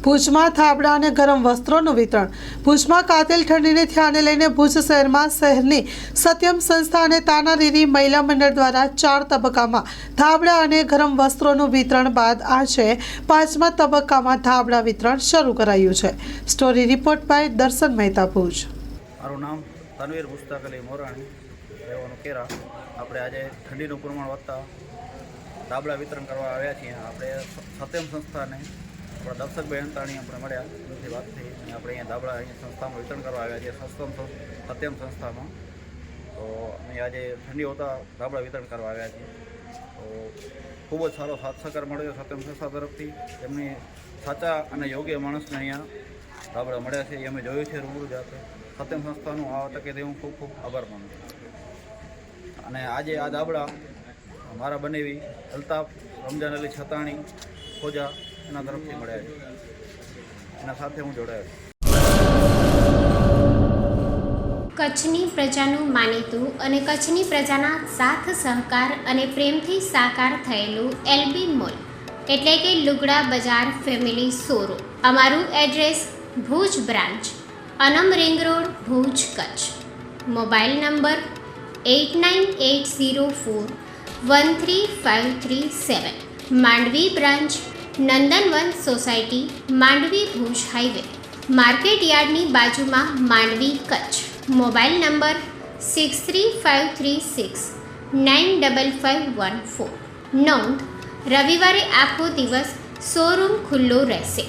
ભુજમાં થાબડા અને ગરમ વસ્ત્રોનું વિતરણ. ભુજમાં કાતિલ ઠંડીને ધ્યાને લઈને ભુજ શહેરમાં શહેરની સત્યમ સંસ્થા અને તાનારીરી મહિલા મંડળ દ્વારા 4 તબક્કામાં થાબડા અને ગરમ વસ્ત્રોનું વિતરણ બાદ આજે 5મા તબક્કામાં થાબડા વિતરણ શરૂ કરાયું છે. સ્ટોરી રિપોર્ટ બાય દર્શન મહેતા, ભુજ. મારું નામ તનવીર મુસ્તાકલી મોરાણી, રહેવાનું કેરા. આપણે આજે ઠંડીનું પ્રમાણ વધતા ધાબળા વિતરણ કરવા આવ્યા છીએ. આપણે સત્યમ સંસ્થાને આપણા દર્શકભાઈ અંતાણી આપણે મળ્યા, એમથી વાત થઈ અને આપણે અહીંયા ધાબળા અહીંયા સંસ્થામાં વિતરણ કરવા આવ્યા છીએ, સત્યમ સંસ્થામાં. તો અમે આજે ઠંડી હોતા ધાબળા વિતરણ કરવા આવ્યા છીએ. તો ખૂબ જ સારો સાથ સહકાર મળ્યો સત્યમ સંસ્થા તરફથી. એમની સાચા અને યોગ્ય માણસને અહીંયા ધાબળા મળ્યા છે, એ અમે જોયું છે રૂબરૂ જાતે. સત્યમ સંસ્થાનું આ તકે હું ખૂબ ખૂબ આભાર માનું છું. અને આજે આ ધાબળા મારા બનેવી અલ્તાફ રમજાન અલી છતાણી ખોજા એના તરફથી મળ્યા છે. એના સાથે હું જોડાયો છું. કચ્છની પ્રજાનું માનીતું અને કચ્છની પ્રજાના સાથ સહકાર અને પ્રેમથી સાકાર થયેલું એલબી મોલ એટલે કે લુગડા બજાર ફેમિલી શોરૂમ. અમારું address Bhuj branch, Anam ring road, Bhuj, Kutch. Mobile number 8980413537. Mandvi branch, Nandanvan society, Mandvi, Bhuj highway, market યાર્ડની બાજુમાં, માંડવી, કચ્છ. Mobile number 6353695514. નોંધ: રવિવારે આખો દિવસ શોરૂમ ખુલ્લો રહેશે.